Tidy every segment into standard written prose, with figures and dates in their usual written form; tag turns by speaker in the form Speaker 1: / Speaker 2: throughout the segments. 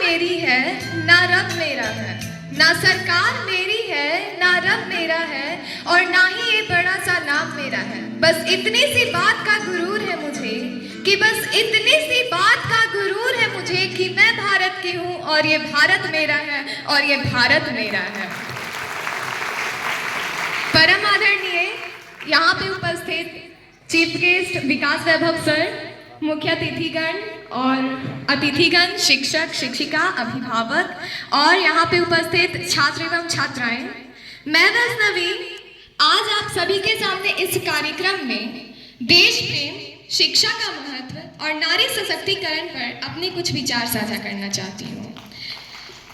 Speaker 1: मेरी है ना रब मेरा है, ना सरकार मेरी है ना रब मेरा है, और ना ही ये बड़ा सा नाम मेरा है। बस इतनी सी बात का गुरूर है मुझे कि बस इतनी सी बात का गुरूर है मुझे कि मैं भारत की हूँ और ये भारत मेरा है और ये भारत मेरा है। परम आदरणीय यहाँ पे उपस्थित चीफ गेस्ट विकास वैभव सर, मुख्य अतिथिगण और अतिथिगण, शिक्षक, शिक्षिका, अभिभावक और यहाँ पे उपस्थित छात्र एवं छात्राएं, मैं वैष्णवी आज आप सभी के सामने इस कार्यक्रम में देश प्रेम, शिक्षा का महत्व और नारी सशक्तिकरण पर अपने कुछ विचार साझा करना चाहती हूँ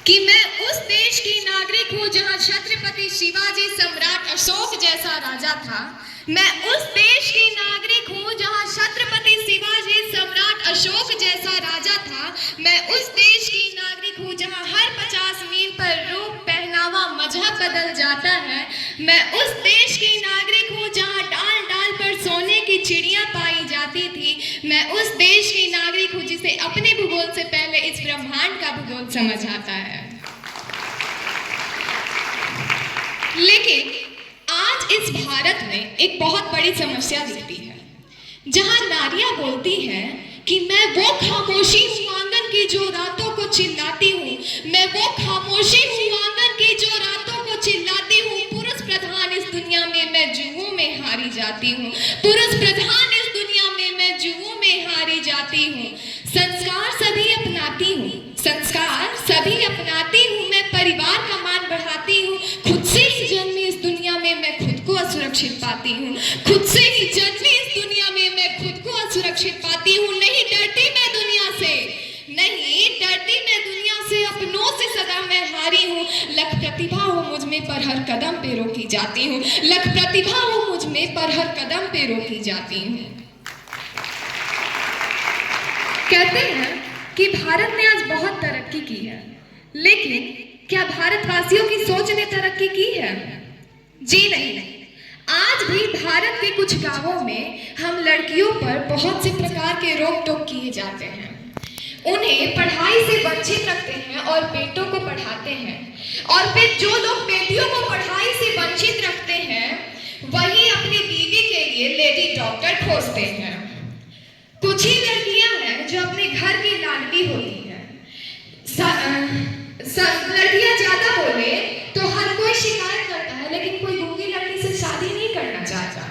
Speaker 1: कि मैं उस देश की नागरिक हूँ जहाँ छत्रपति शिवाजी सम्राट अशोक जैसा राजा था। मैं उस देश की नागरिक हूँ जहाँ छत्रपति शिवाजी सम्राट अशोक जैसा राजा था। मैं उस देश की नागरिक हूँ जहाँ हर 50 मील पर रूप, पहनावा, मजहब बदल जाता है। मैं उस देश की नागरिक हूँ जहाँ डाल डाल पर सोने की चिड़िया पाई जाती थी। मैं उस देश की नागरिक हूँ जिसे अपने भूगोल से पहले इस ब्रह्मांड का भूगोल समझ आता है। लेकिन आज इस भारत में एक बहुत बड़ी समस्या दिखती है, जहां नारियां बोलती हैं कि मैं वो खामोशी हूँ आंगन की जो रातों को चिल्लाती हूँ, मैं वो खामोशी हूँ आंगन की जो रातों को चिल्लाती हूँ। पुरुष प्रधान इस दुनिया में मैं जुओं में हारी जाती हूँ, पुरुष प्रधान इस दुनिया में मैं जुओं में हारी जाती हूँ। संस्कार सभी अपनाती हूँ, संस्कार सभी अपनाती हूँ, मैं परिवार का मान बढ़ाती हूँ। खुद से ही जन्मी इस दुनिया में मैं खुद को असुरक्षित पाती हूँ, खुद से ही जन्मी इस दुनिया में मैं खुद को असुरक्षित पाती हूँ। नहीं डरती मैं दुनिया से, नहीं डरती मैं दुनिया से, अपनों से सदा मैं हारी हूँ। लख प्रतिभा हो मुझ में पर हर कदम पे रोकी जाती हूँ, लख प्रतिभा हो मुझ में पर हर कदम पे रोकी जाती हूँ। कहते हैं कि भारत ने आज बहुत तरक्की की है, लेकिन क्या भारतवासियों की सोच ने तरक्की की है? जी नहीं। आज भी भारत के कुछ गांवों में हम लड़कियों पर बहुत से प्रकार के रोक टोक किए जाते हैं, उन्हें पढ़ाई से वंचित रखते हैं और बेटों को पढ़ाते हैं। और फिर जो लोग बेटियों को पढ़ाई से वंचित रखते हैं वही अपनी बीवी के लिए लेडी डॉक्टर खोजते हैं। कुछ ही लड़कियां हैं जो अपने घर की लाडली होती हैं। लड़कियां ज्यादा बोले तो हर कोई शिकायत करता है, लेकिन कोई गूंगी लड़की से शादी नहीं करना चाहता।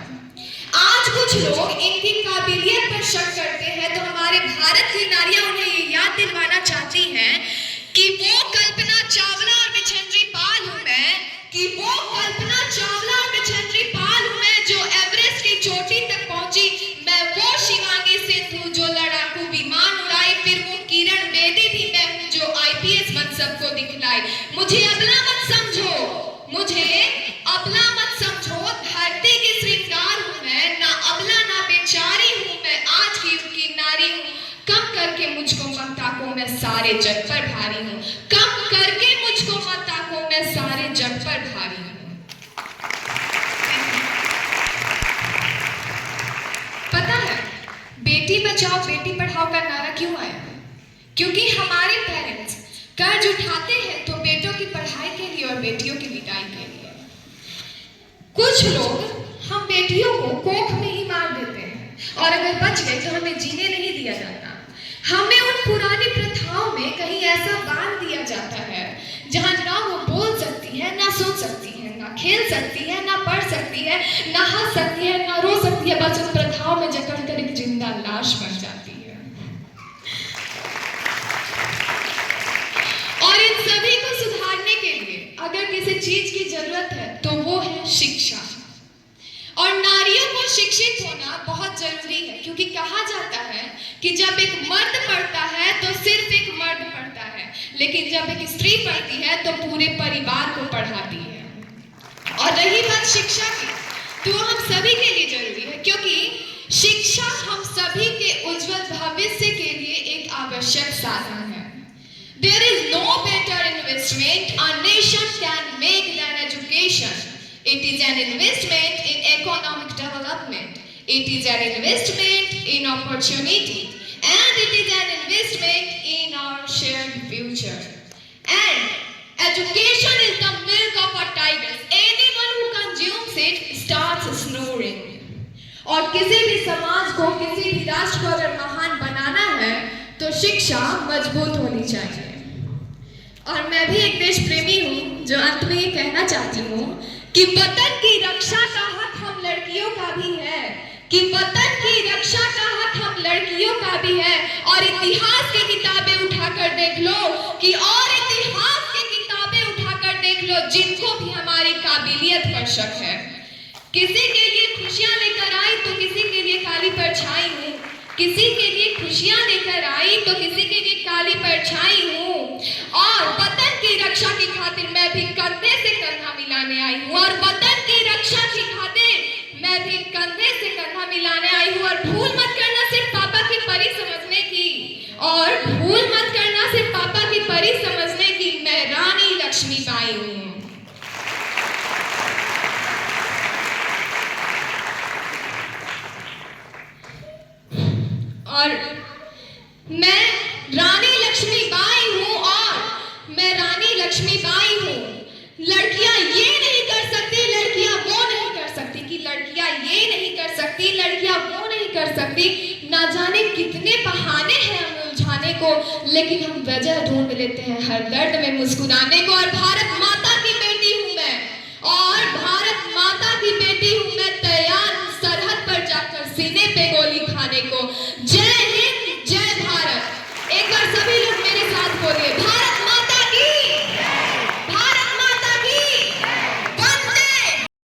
Speaker 1: आज कुछ लोग इनकी काबिलियत पर शक करते हैं, तो हमारे भारत की नारियां उन्हें ये याद दिलवाना चाहती हैं कि वो कल्पना चावला और मिछेंद्री पाल हूं मैं, कि वो कल्पना चावला और मिछेंद्री पाल हूं मैं जो एवरेस्ट की चोटी तक पहुंची। मैं वो शिवांगी सिंधु जो लड़ाकू विमान उड़ाई, फिर वो किरण बेदी भी मैं हूं जो IPS बन सबको दिखलाई। मुझे अबला मत समझो, मुझे अबला मत समझो, धरती की श्रृंगार हूं मैं, ना अबला ना बेचारी हूं मैं, आज की युग की नारी हूं। कम करके मुझको मत ताको, मैं सारे जग पर भारी हूं, कम करके मुझको मत ताको, मैं सारे जग पर भारी हूं। पता है बेटी बचाओ बेटी पढ़ाओ का नारा क्यों आया? क्योंकि हमारे पेरेंट्स कर्ज उठाते हैं तो बेटों की पढ़ाई के लिए और बेटियों की विदाई के लिए। कुछ लोग हम बेटियों को कोख में ही मार देते हैं और अगर बच गए तो हमें जीने नहीं दिया जाता। हमें उन पुरानी प्रथाओं में कहीं ऐसा बांध दिया जाता है जहां ना वो बोल सकती है, ना सुन सकती है, ना खेल सकती है, ना पढ़ सकती है, ना हंस सकती है, ना रो सकती है, बस उन प्रथाओं में जकड़ कर एक जिंदा लाश बन जाती है। और इन सभी को सुधारने के लिए अगर किसी चीज की जरूरत है तो वो है शिक्षा। और नारियों को शिक्षित होना बहुत जरूरी है, क्योंकि कहा जाता है कि जब एक मर्द पढ़ता है तो सिर्फ एक मर्द पढ़ता है, लेकिन जब एक स्त्री पढ़ती है तो पूरे परिवार को पढ़ाती है। और रही बात शिक्षा की, तो हम सभी के लिए जरूरी है, क्योंकि शिक्षा हम सभी के उज्जवल भविष्य के लिए एक आवश्यक साधन है। There is no better investment a nation can make than education. It is an investment in economic development. It is an investment in opportunity. And it is an investment in our shared future. And education is the milk of a tiger. Anyone who consumes it starts snoring. और किसी भी समाज को, किसी भी राष्ट्र को अगर महान बनाना है तो शिक्षा मजबूत होनी चाहिए। और मैं भी एक देश प्रेमी हूँ जो अंत में ये कहना चाहती हूँ कि वतन की रक्षा का हक हम लड़कियों का भी है, कि वतन की रक्षा का हक हम लड़कियों का भी है। और इतिहास की किताबें उठाकर देख लो कि और इतिहास की किताबें उठाकर देख लो जिनको भी हमारी काबिलियत पर शक है। किसी के लिए खुशियां लेकर आई तो किसी के लिए काली परछाई हूँ, किसी के लिए खुशियां लेकर आई तो किसी के लिए काली परछाई हूँ। और वतन की रक्षा की खातिर मैं भी कंधे से कंधा मिलाने आई हूँ, और वतन की रक्षा की खातिर मैं भी कंधे से कंधा मिलाने आई हूँ। और भूल मत करना सिर्फ पापा की परी समझने की, और भूल मत करना सिर्फ पापा की परी समझने की, मैं रानी लक्ष्मीबाई हूँ। और मैं रानी लक्ष्मीबाई हूँ, और मैं रानी लक्ष्मीबाई हूँ। लड़कियां ये नहीं कर सकती, लड़कियां वो नहीं कर सकती, कि लड़कियां ये नहीं कर सकती, लड़कियां वो नहीं कर सकती। ना जाने कितने बहाने हैं हमें उलझाने को, लेकिन हम वजह ढूंढ लेते हैं हर दर्द में मुस्कुराने को। और भारत माता की बेटी हूँ मैं, और भारत माता की बेटी हूँ मैं।